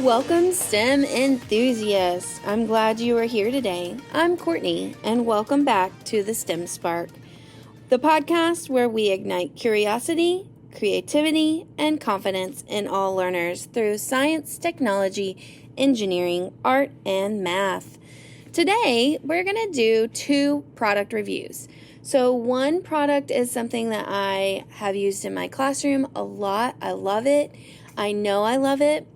Welcome, STEM enthusiasts. I'm glad you are here today. I'm Courtney, and welcome back to the STEM Spark, the podcast where we ignite curiosity, creativity, and confidence in all learners through science, technology, engineering, art, and math. Today, we're going to do 2 product reviews. So one product is something that I have used in my classroom a lot. I love it. I know I love it.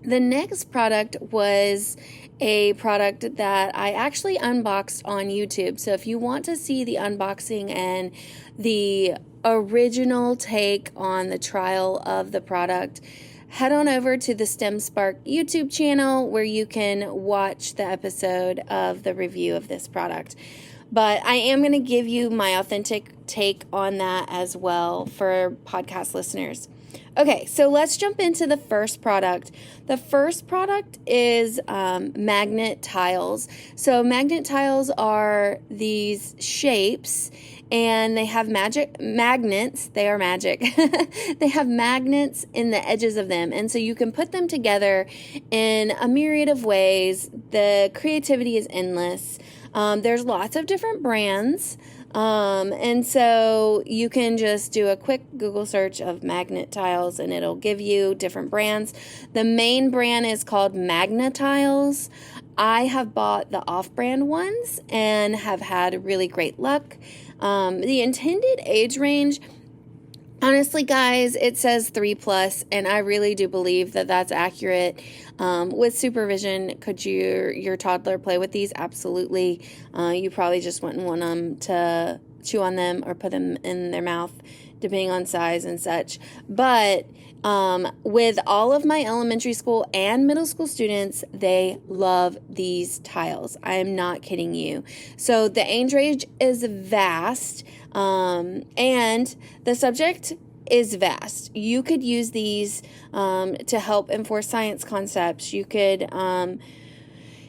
The next product was a product that I actually unboxed on YouTube. So if you want to see the unboxing and the original take on the trial of the product, head on over to the STEM Spark YouTube channel where you can watch the episode of the review of this product. But I am going to give you my authentic take on that as well for podcast listeners. Okay, so let's jump into the first product. The first product is magnet tiles. So magnet tiles are these shapes, and they have magnets. They are magic. They have magnets in the edges of them, and so you can put them together in a myriad of ways. The creativity is endless. There's lots of different brands. And so you can just do a quick Google search of magnet tiles and it'll give you different brands. The main brand is called Magnetiles. I have bought the off-brand ones and have had really great luck. The intended age range, honestly, guys, it says 3+, and I really do believe that that's accurate. With supervision, could your toddler play with these? Absolutely. You probably just wouldn't want them to chew on them or put them in their mouth, depending on size and such. But with all of my elementary school and middle school students, they love these tiles. I am not kidding you. So the age range is vast, and the subject is vast. You could use these to help enforce science concepts. You could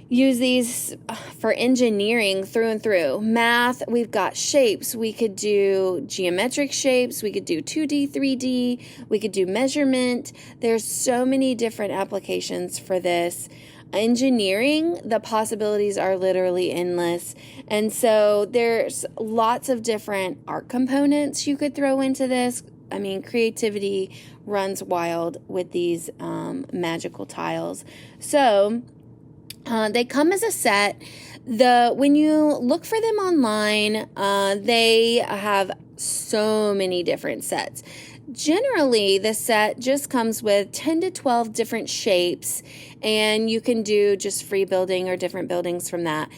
use these for engineering through and through. Math, we've got shapes. We could do geometric shapes. We could do 2D, 3D. We could do measurement. There's so many different applications for this. Engineering, the possibilities are literally endless. And so there's lots of different art components you could throw into this. I mean, creativity runs wild with these magical tiles. So they come as a set. When you look for them online, they have so many different sets. Generally, the set just comes with 10 to 12 different shapes, and you can do just free building or different buildings from that.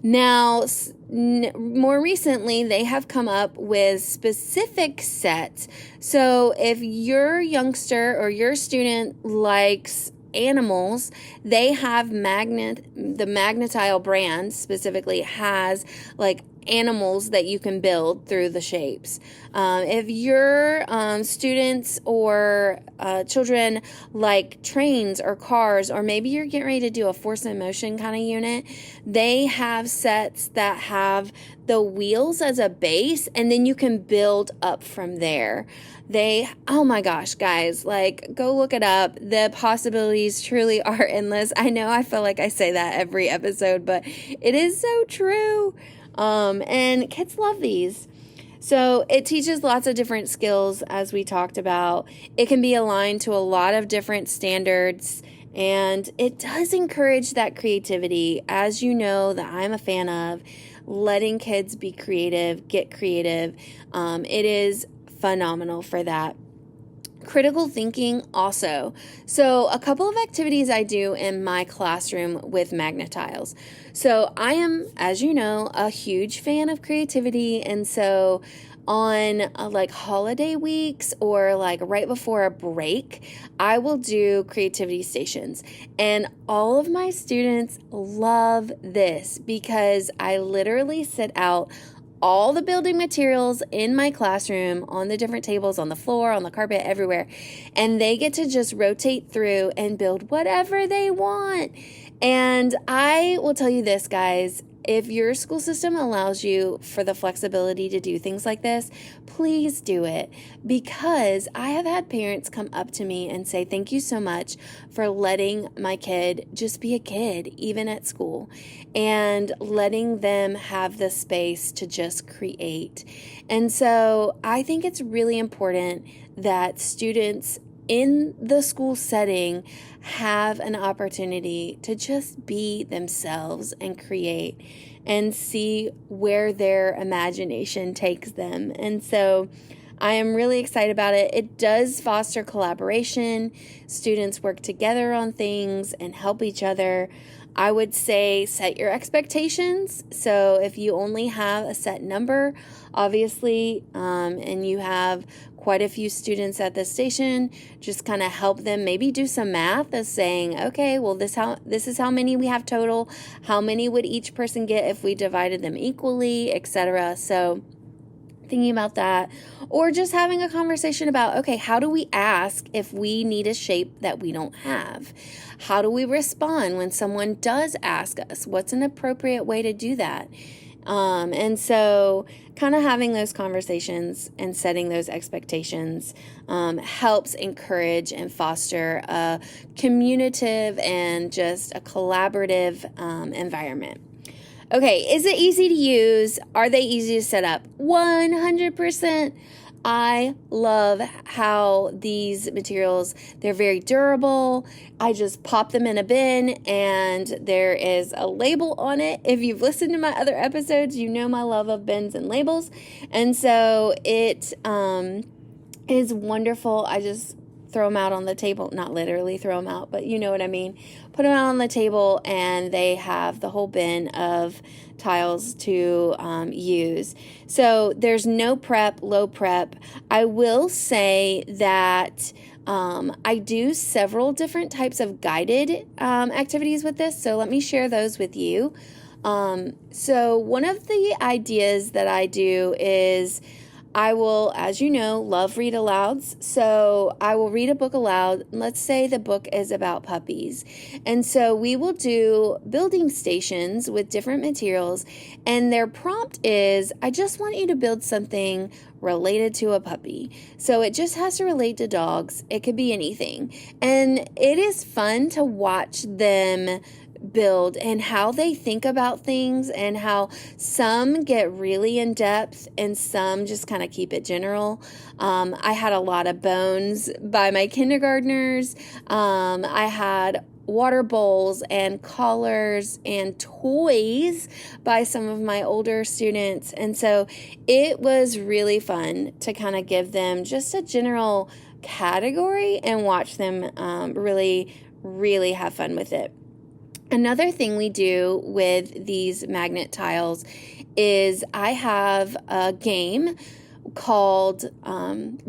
Now, more recently, they have come up with specific sets. So if your youngster or your student likes animals, they have the Magnetile brand specifically has like animals that you can build through the shapes. If your students or children like trains or cars, or maybe you're getting ready to do a force and motion kind of unit, they have sets that have the wheels as a base, and then you can build up from there. Oh my gosh, guys, like, go look it up. The possibilities truly are endless. I know I feel like I say that every episode, but it is so true. And kids love these. So it teaches lots of different skills, as we talked about. It can be aligned to a lot of different standards, and it does encourage that creativity, as you know, that I'm a fan of, letting kids be creative, get creative. It is phenomenal for that. Critical thinking also. So a couple of activities I do in my classroom with Magnetiles. So I am, as you know, a huge fan of creativity, and so on like holiday weeks or like right before a break, I will do creativity stations. And all of my students love this because I literally sit out all the building materials in my classroom on the different tables, on the floor, on the carpet, everywhere. And they get to just rotate through and build whatever they want. And I will tell you this, guys, if your school system allows you for the flexibility to do things like this, please do it, because I have had parents come up to me and say, thank you so much for letting my kid just be a kid, even at school, and letting them have the space to just create. And so I think it's really important that students in the school setting have an opportunity to just be themselves and create and see where their imagination takes them. And so I am really excited about it. It does foster collaboration. Students work together on things and help each other. I would say set your expectations. So if you only have a set number, obviously, and you have quite a few students at the station, just kind of help them maybe do some math of saying, okay, well, this is how many we have total. How many would each person get if we divided them equally, etc. So thinking about that, or just having a conversation about, okay, how do we ask if we need a shape that we don't have? How do we respond when someone does ask us? What's an appropriate way to do that? And so kind of having those conversations and setting those expectations helps encourage and foster a communicative and just a collaborative environment. Okay, is it easy to use? Are they easy to set up? 100%. I love how these materials, they're very durable. I just pop them in a bin and there is a label on it. If you've listened to my other episodes, you know my love of bins and labels. And so it is wonderful. I just throw them out on the table, not literally throw them out, but you know what I mean. Put them out on the table and they have the whole bin of tiles to use. So there's no prep, low prep. I will say that I do several different types of guided activities with this. So let me share those with you. So one of the ideas that I do is I will, as you know, love read alouds. So I will read a book aloud. Let's say the book is about puppies. And so we will do building stations with different materials. And their prompt is, I just want you to build something related to a puppy. So it just has to relate to dogs. It could be anything. And it is fun to watch them build and how they think about things, and how some get really in depth and some just kind of keep it general. I had a lot of bones by my kindergartners. I had water bowls and collars and toys by some of my older students. And so it was really fun to kind of give them just a general category and watch them really have fun with it. Another thing we do with these magnet tiles is I have a game called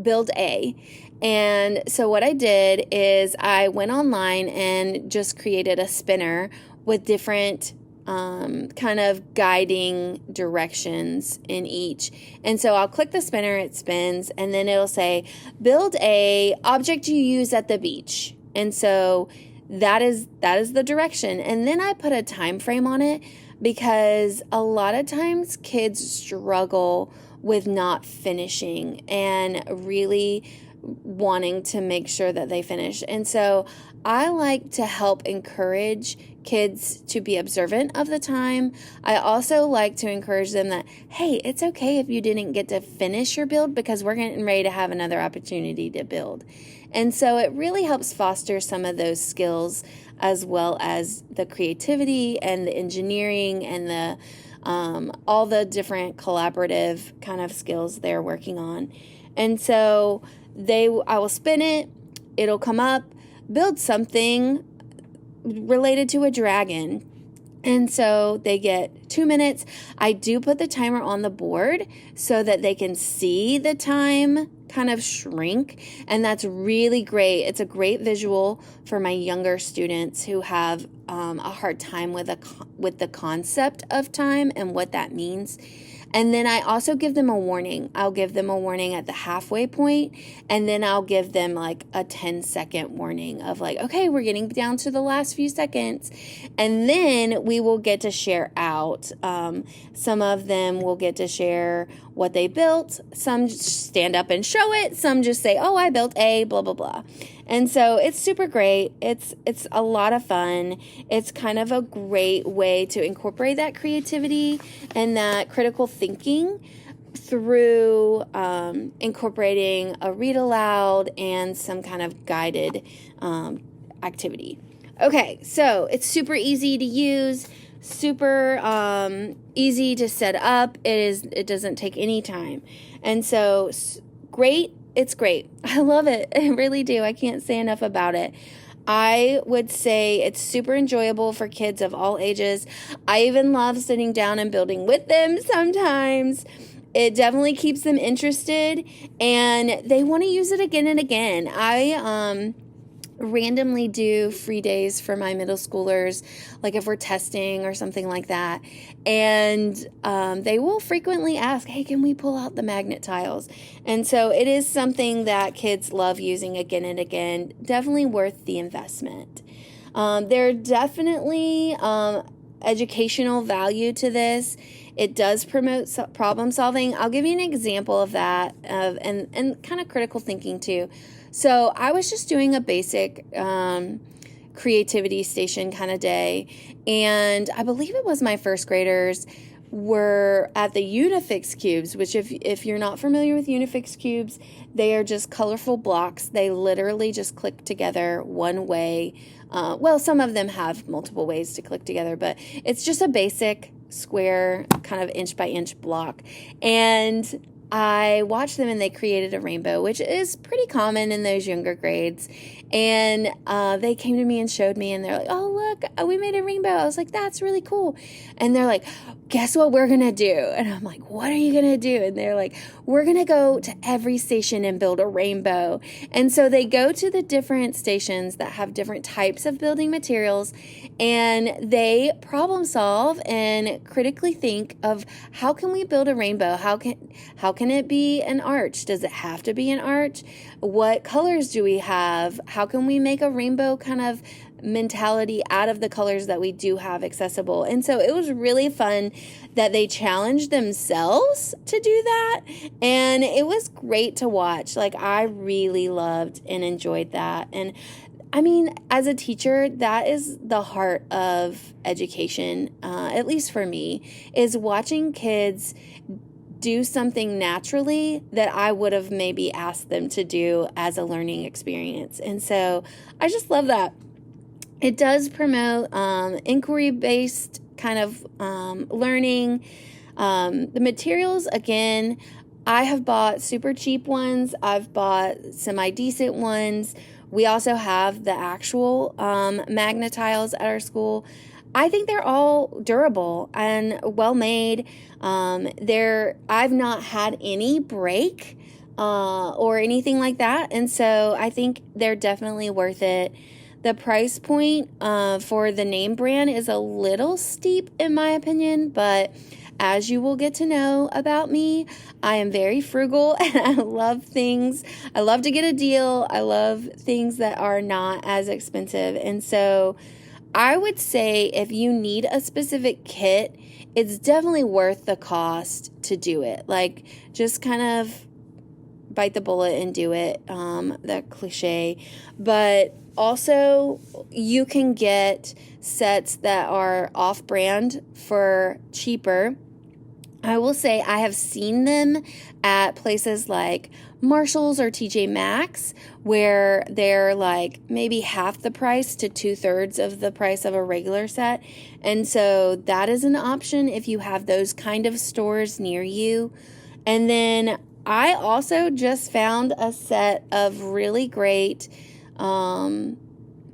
Build A. And so what I did is I went online and just created a spinner with different kind of guiding directions in each. And so I'll click the spinner, it spins, and then it'll say, build a object you use at the beach. And so that is the direction. And then I put a time frame on it, because a lot of times kids struggle with not finishing and really wanting to make sure that they finish. And so I like to help encourage kids to be observant of the time. I also like to encourage them that, hey, it's okay if you didn't get to finish your build, because we're getting ready to have another opportunity to build. And so it really helps foster some of those skills, as well as the creativity and the engineering and the all the different collaborative kind of skills they're working on. And so I will spin it, it'll come up, build something related to a dragon. And so they get 2 minutes. I do put the timer on the board so that they can see the time kind of shrink. And that's really great. It's a great visual for my younger students who have a hard time with the concept of time and what that means. And then I also give them a warning. I'll give them a warning at the halfway point, and then I'll give them like a 10-second warning of like, okay, we're getting down to the last few seconds. And then we will get to share out. Some of them will get to share what they built. Some stand up and show it. Some just say, oh, I built A, blah, blah, blah. And so it's super great. It's a lot of fun. It's kind of a great way to incorporate that creativity and that critical thinking through incorporating a read aloud and some kind of guided activity. Okay, so it's super easy to use, super easy to set up. It doesn't take any time. And so great. It's great. I love it. I really do. I can't say enough about it. I would say it's super enjoyable for kids of all ages. I even love sitting down and building with them sometimes. It definitely keeps them interested, and they want to use it again and again. I randomly do free days for my middle schoolers, like if we're testing or something like that. And they will frequently ask, hey, can we pull out the magnet tiles? And so it is something that kids love using again and again. Definitely worth the investment. There definitely educational value to this. It does promote problem solving. I'll give you an example of that and kind of critical thinking too. So I was just doing a basic creativity station kind of day, and I believe it was my first graders were at the Unifix cubes, which if you're not familiar with Unifix cubes, they are just colorful blocks. They literally just click together one way. Well, some of them have multiple ways to click together, but it's just a basic square kind of inch by inch block. And I watched them and they created a rainbow, which is pretty common in those younger grades. And they came to me and showed me, and they're like, oh, look, we made a rainbow. I was like, that's really cool. And they're like, guess what we're going to do? And I'm like, what are you going to do? And they're like, we're going to go to every station and build a rainbow. And so they go to the different stations that have different types of building materials, and they problem solve and critically think of how can we build a rainbow? How can it be an arch? Does it have to be an arch? What colors do we have? How can we make a rainbow kind of mentality out of the colors that we do have accessible? And so it was really fun that they challenged themselves to do that, and it was great to watch. Like, I really loved and enjoyed that. And I mean, as a teacher, that is the heart of education, at least for me, is watching kids do something naturally that I would have maybe asked them to do as a learning experience. And so I just love that. It does promote inquiry-based kind of learning. The materials, again, I have bought super cheap ones. I've bought semi-decent ones. We also have the actual magnet tiles at our school. I think they're all durable and well made. I've not had any break or anything like that, and so I think they're definitely worth it. The price point for the name brand is a little steep in my opinion, but as you will get to know about me, I am very frugal and I love things. I love to get a deal. I love things that are not as expensive. And so I would say if you need a specific kit, it's definitely worth the cost to do it. Like, just kind of bite the bullet and do it, that cliche. But also, you can get sets that are off-brand for cheaper. I will say I have seen them at places like Marshall's or TJ Maxx, where they're like maybe half the price to 2/3 of the price of a regular set. And so that is an option if you have those kind of stores near you. And then I also just found a set of really great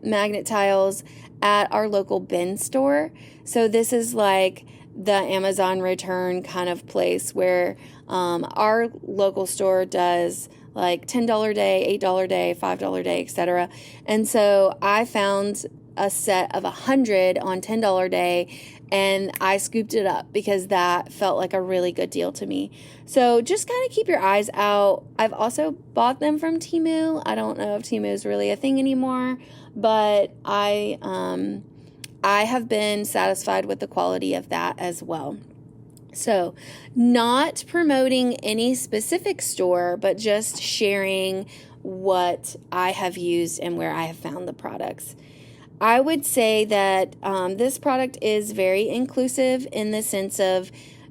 magnet tiles at our local bin store. So this is like the Amazon return kind of place where our local store does like $10 day, $8 day, $5 day, etc. And so I found a set of 100 on $10 day, and I scooped it up because that felt like a really good deal to me. So just kind of keep your eyes out. I've also bought them from Temu. I don't know if Temu is really a thing anymore, but I have been satisfied with the quality of that as well. So, not promoting any specific store, but just sharing what I have used and where I have found the products. I would say that this product is very inclusive in the sense of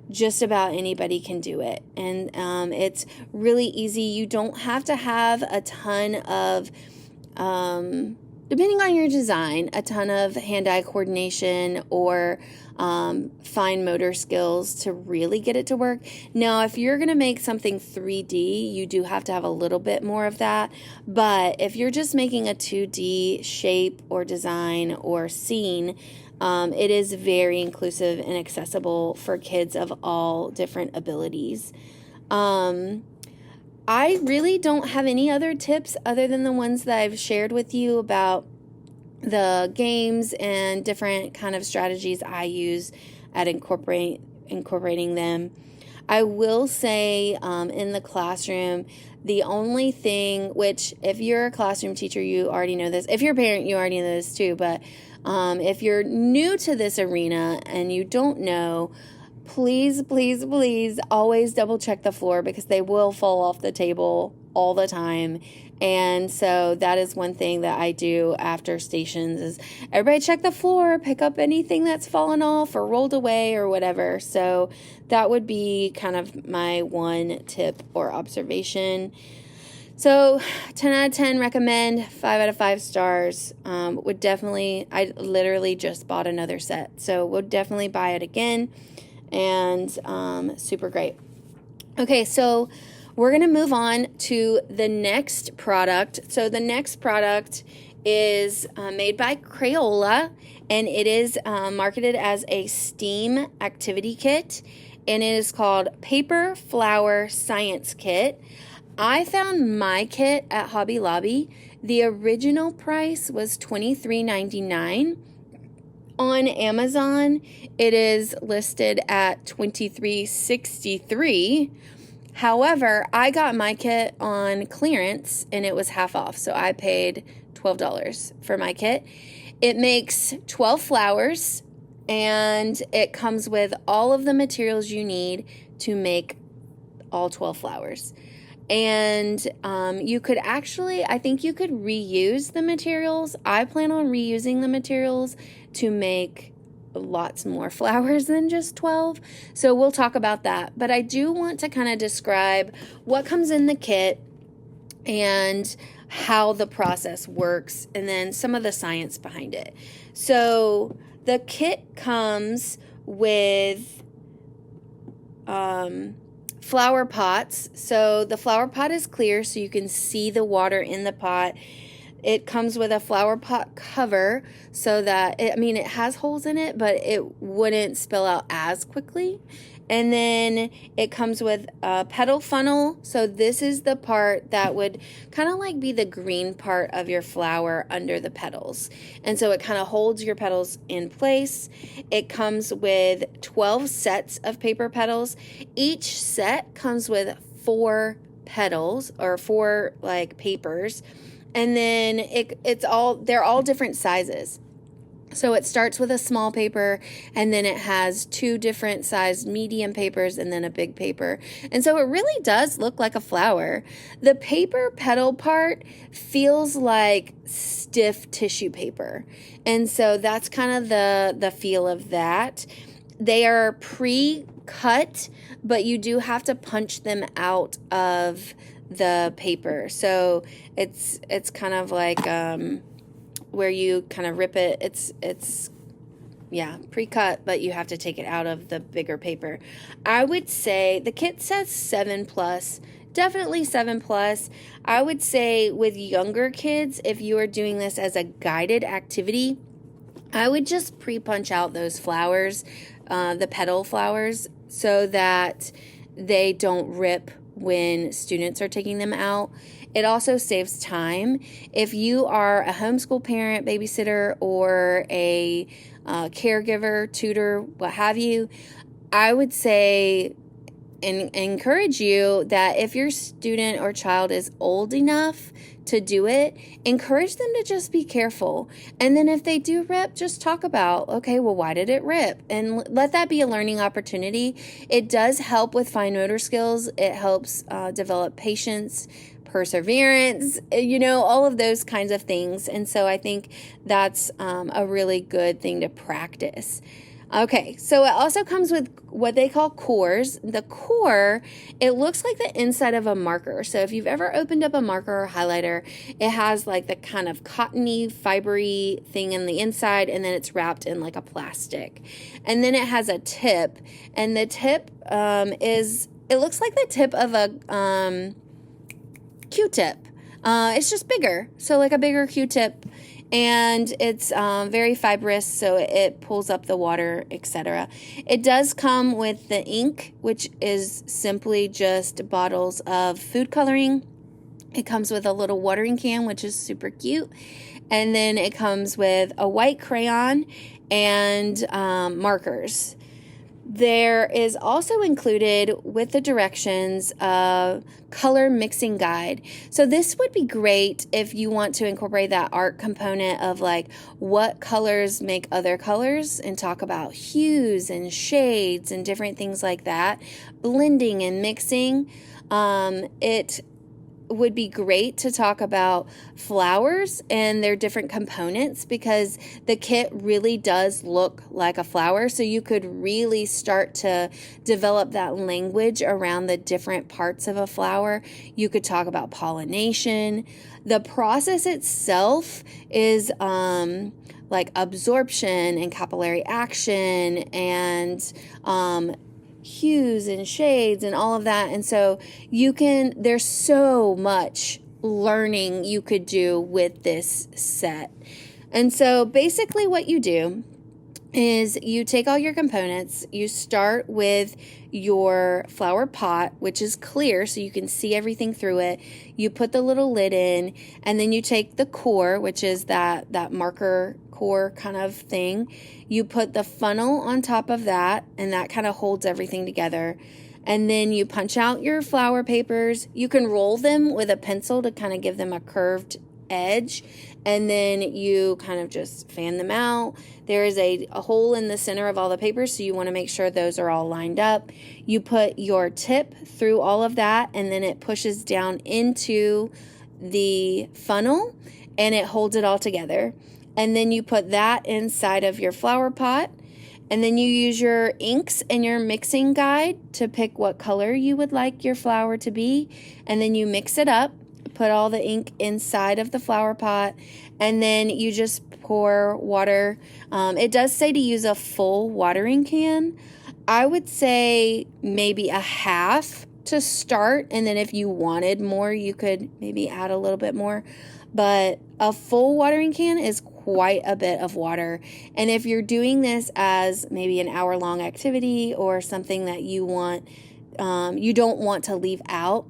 just about anybody can do it. And it's really easy. You don't have to have a ton of depending on your design, a ton of hand-eye coordination or fine motor skills to really get it to work. Now, if you're going to make something 3D, you do have to have a little bit more of that. But if you're just making a 2D shape or design or scene, it is very inclusive and accessible for kids of all different abilities. I really don't have any other tips other than the ones that I've shared with you about the games and different kind of strategies I use at incorporating them. I will say in the classroom, the only thing, which if you're a classroom teacher, you already know this. If you're a parent, you already know this too. But if you're new to this arena and you don't know, please, please, please always double check the floor because they will fall off the table all the time. And so that is one thing that I do after stations is everybody check the floor, pick up anything that's fallen off or rolled away or whatever. So that would be kind of my one tip or observation. So 10 out of 10 recommend, 5 out of 5 stars. Would definitely, I literally just bought another set. So would definitely buy it again. And super great. Okay, so we're going to move on to the next product. So the next product is made by Crayola, and it is marketed as a STEAM activity kit, and it is called Paper Flower Science Kit. I found my kit at Hobby Lobby. The original price was $23.99. On Amazon, it is listed at $23.63. However, I got my kit on clearance and it was half off, so I paid $12 for my kit. It makes 12 flowers and it comes with all of the materials you need to make all 12 flowers. And you could actually, I think you could reuse the materials. I plan on reusing the materials to make lots more flowers than just 12. So we'll talk about that. But I do want to kind of describe what comes in the kit and how the process works and then some of the science behind it. So the kit comes with flower pots. So the flower pot is clear so you can see the water in the pot. It comes with a flower pot cover so that, it has holes in it, but it wouldn't spill out as quickly. And then it comes with a petal funnel. So this is the part that would kind of like be the green part of your flower under the petals. And so it kind of holds your petals in place. It comes with 12 sets of paper petals. Each set comes with 4 petals or 4 papers. And then they're all different sizes. So it starts with a small paper, and then it has 2 different sized medium papers and then a big paper. And so it really does look like a flower. The paper petal part feels like stiff tissue paper. And so that's kind of the feel of that. They are pre-cut, but you do have to punch them out of the paper. So it's kind of like where you kind of rip it. It's pre-cut, but you have to take it out of the bigger paper. I would say the kit says 7+, definitely 7+. I would say with younger kids, if you are doing this as a guided activity, I would just pre-punch out those flowers, the petal flowers, so that they don't rip when students are taking them out. It also saves time. If you are a homeschool parent, babysitter, or a caregiver, tutor, what have you, I would say and encourage you that if your student or child is old enough to do it, encourage them to just be careful. And then if they do rip, just talk about, okay, well, why did it rip? And let that be a learning opportunity. It does help with fine motor skills. It helps develop patience, perseverance, all of those kinds of things. And so I think that's a really good thing to practice. Okay, so it also comes with what they call cores. The core, it looks like the inside of a marker. So if you've ever opened up a marker or highlighter, it has like the kind of cottony, fibery thing in the inside, and then it's wrapped in like a plastic. And then it has a tip, and the tip it looks like the tip of a Q-tip. It's just bigger, so like a bigger Q-tip. And it's very fibrous, so it pulls up the water, etc. It does come with the ink, which is simply just bottles of food coloring. It comes with a little watering can, which is super cute. And then it comes with a white crayon and markers. There is also included with the directions a color mixing guide. So this would be great if you want to incorporate that art component of like what colors make other colors and talk about hues and shades and different things like that. Blending and mixing. It would be great to talk about flowers and their different components because the kit really does look like a flower. So you could really start to develop that language around the different parts of a flower. You could talk about pollination. The process itself is like absorption and capillary action and hues and shades and all of that. And so there's so much learning you could do with this set. And so basically what you do is you take all your components, you start with your flower pot, which is clear so you can see everything through it. You put the little lid in, and then you take the core, which is that marker core kind of thing. You put the funnel on top of that, and that kind of holds everything together. And then you punch out your flower papers. You can roll them with a pencil to kind of give them a curved edge, and then you kind of just fan them out. There is a hole in the center of all the papers, so you want to make sure those are all lined up. You put your tip through all of that, and then it pushes down into the funnel, and it holds it all together. And then you put that inside of your flower pot, and then you use your inks and your mixing guide to pick what color you would like your flower to be, and then you mix it up. Put all the ink inside of the flower pot, and then you just pour water. It does say to use a full watering can. I would say maybe a half to start, and then if you wanted more, you could maybe add a little bit more. But a full watering can is quite a bit of water. And if you're doing this as maybe an hour-long activity or something that you don't want to leave out.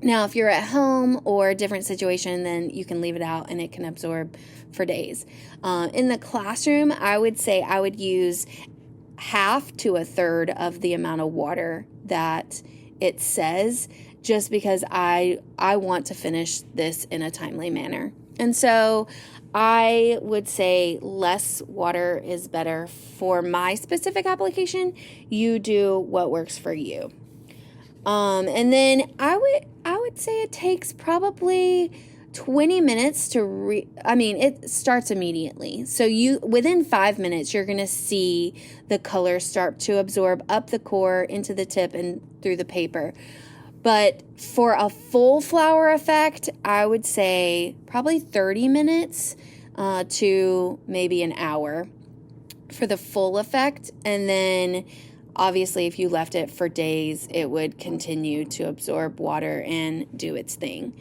Now, if you're at home or a different situation, then you can leave it out and it can absorb for days. In the classroom, I would say I would use half to a third of the amount of water that it says, just because I want to finish this in a timely manner. And so I would say less water is better for my specific application. You do what works for you. And then I would say it takes probably 20 minutes to it starts immediately. So within 5 minutes, you're going to see the color start to absorb up the core into the tip and through the paper. But for a full flower effect, I would say probably 30 minutes to maybe an hour for the full effect. And then obviously, if you left it for days, it would continue to absorb water and do its thing.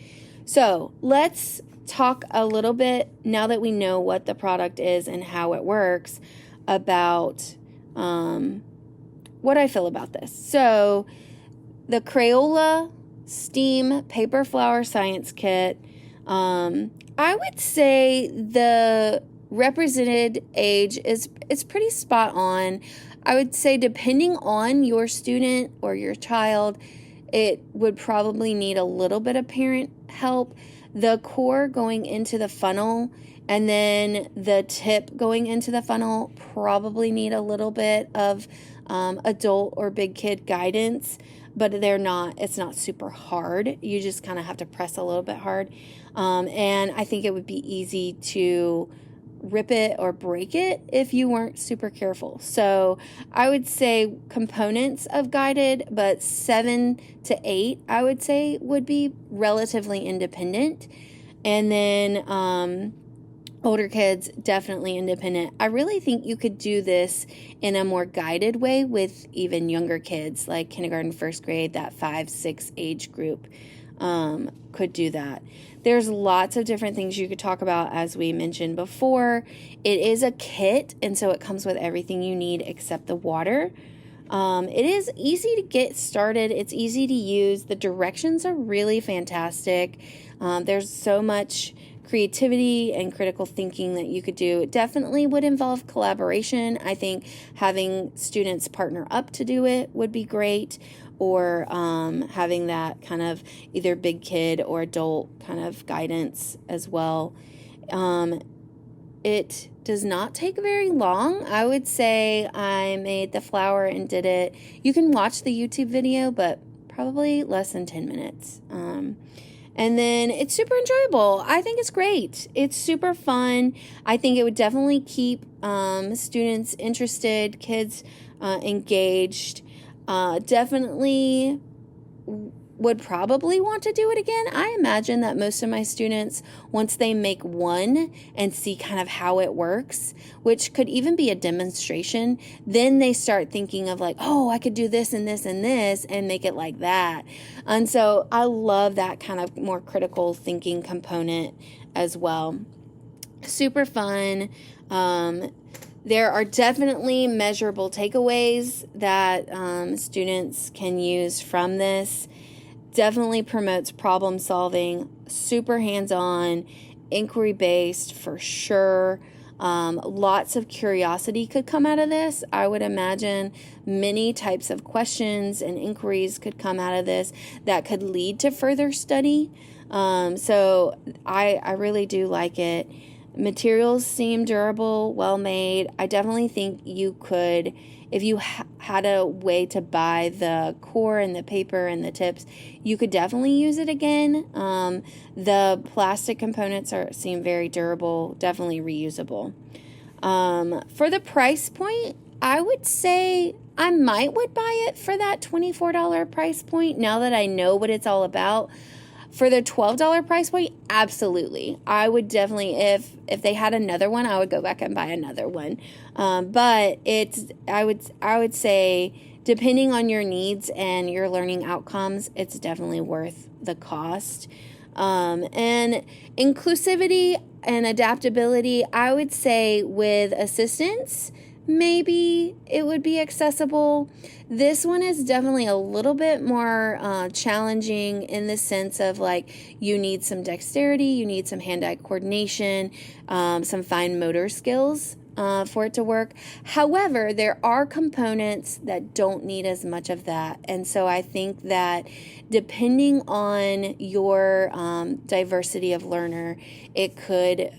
So let's talk a little bit, now that we know what the product is and how it works, about what I feel about this. So the Crayola STEAM paper flower science kit. I would say the represented age is pretty spot on. I would say depending on your student or your child, it would probably need a little bit of parent help. The core going into the funnel and then the tip going into the funnel probably need a little bit of adult or big kid guidance, but it's not super hard. You just kind of have to press a little bit hard. And I think it would be easy to rip it or break it if you weren't super careful. So I would say components of guided, but 7 to 8, I would say would be relatively independent. And then older kids, definitely independent. I really think you could do this in a more guided way with even younger kids, like kindergarten, first grade, that 5, 6 age group could do that. There's lots of different things you could talk about, as we mentioned before. It is a kit, and so it comes with everything you need except the water. It is easy to get started. It's easy to use. The directions are really fantastic. There's so much creativity and critical thinking that you could do. It definitely would involve collaboration. I think having students partner up to do it would be great, or having that kind of either big kid or adult kind of guidance as well. It does not take very long. I would say I made the flower and did it. You can watch the YouTube video, but probably less than 10 minutes. And then it's super enjoyable. I think it's great. It's super fun. I think it would definitely keep students interested, kids engaged. Definitely would probably want to do it again. I imagine that most of my students, once they make one and see kind of how it works, which could even be a demonstration, then they start thinking of like, oh, I could do this and this and this and make it like that. And so I love that kind of more critical thinking component as well. Super fun. There are definitely measurable takeaways that students can use from this. Definitely promotes problem solving, super hands-on, inquiry-based for sure. Lots of curiosity could come out of this. I would imagine many types of questions and inquiries could come out of this that could lead to further study. So I really do like it. Materials seem durable, well made. I definitely think you could, if you had a way to buy the core and the paper and the tips, you could definitely use it again. The plastic components seem very durable, definitely reusable. For the price point, I would say I would buy it for that $24 price point now that I know what it's all about. For the $12 price point, absolutely. I would definitely, if they had another one, I would go back and buy another one. But I would say, depending on your needs and your learning outcomes, it's definitely worth the cost. And inclusivity and adaptability, I would say with assistance, maybe it would be accessible. This one is definitely a little bit more challenging in the sense of like you need some dexterity, you need some hand-eye coordination, some fine motor skills for it to work. However, there are components that don't need as much of that. And so I think that depending on your diversity of learner, it could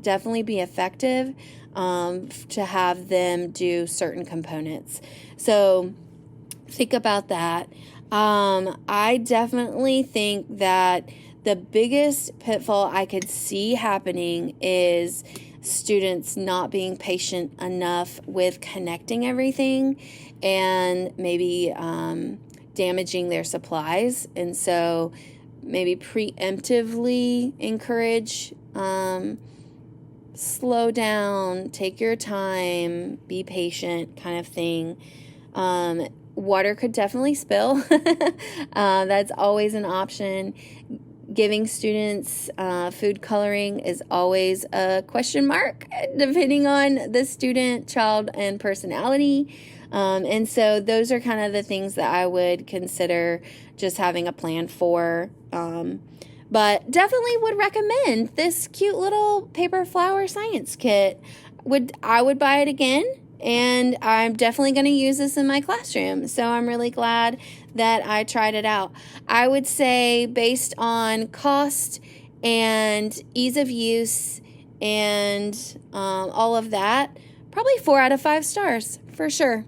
definitely be effective to have them do certain components. So think about that. I definitely think that the biggest pitfall I could see happening is students not being patient enough with connecting everything and maybe damaging their supplies. And so maybe preemptively encourage slow down, take your time, be patient kind of thing. Water could definitely spill. That's always an option. Giving students food coloring is always a question mark, depending on the student, child, and personality. And so those are kind of the things that I would consider just having a plan for. But definitely would recommend this cute little paper flower science kit. I would buy it again, and I'm definitely going to use this in my classroom. So I'm really glad that I tried it out. I would say based on cost and ease of use and all of that, probably 4 out of 5 stars for sure.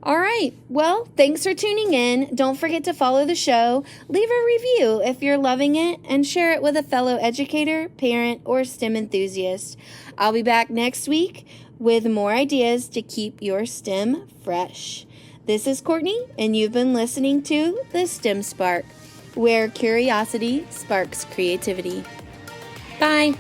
All right. Well, thanks for tuning in. Don't forget to follow the show, leave a review if you're loving it, and share it with a fellow educator, parent, or STEM enthusiast. I'll be back next week with more ideas to keep your STEM fresh. This is Courtney, and you've been listening to The STEM Spark, where curiosity sparks creativity. Bye.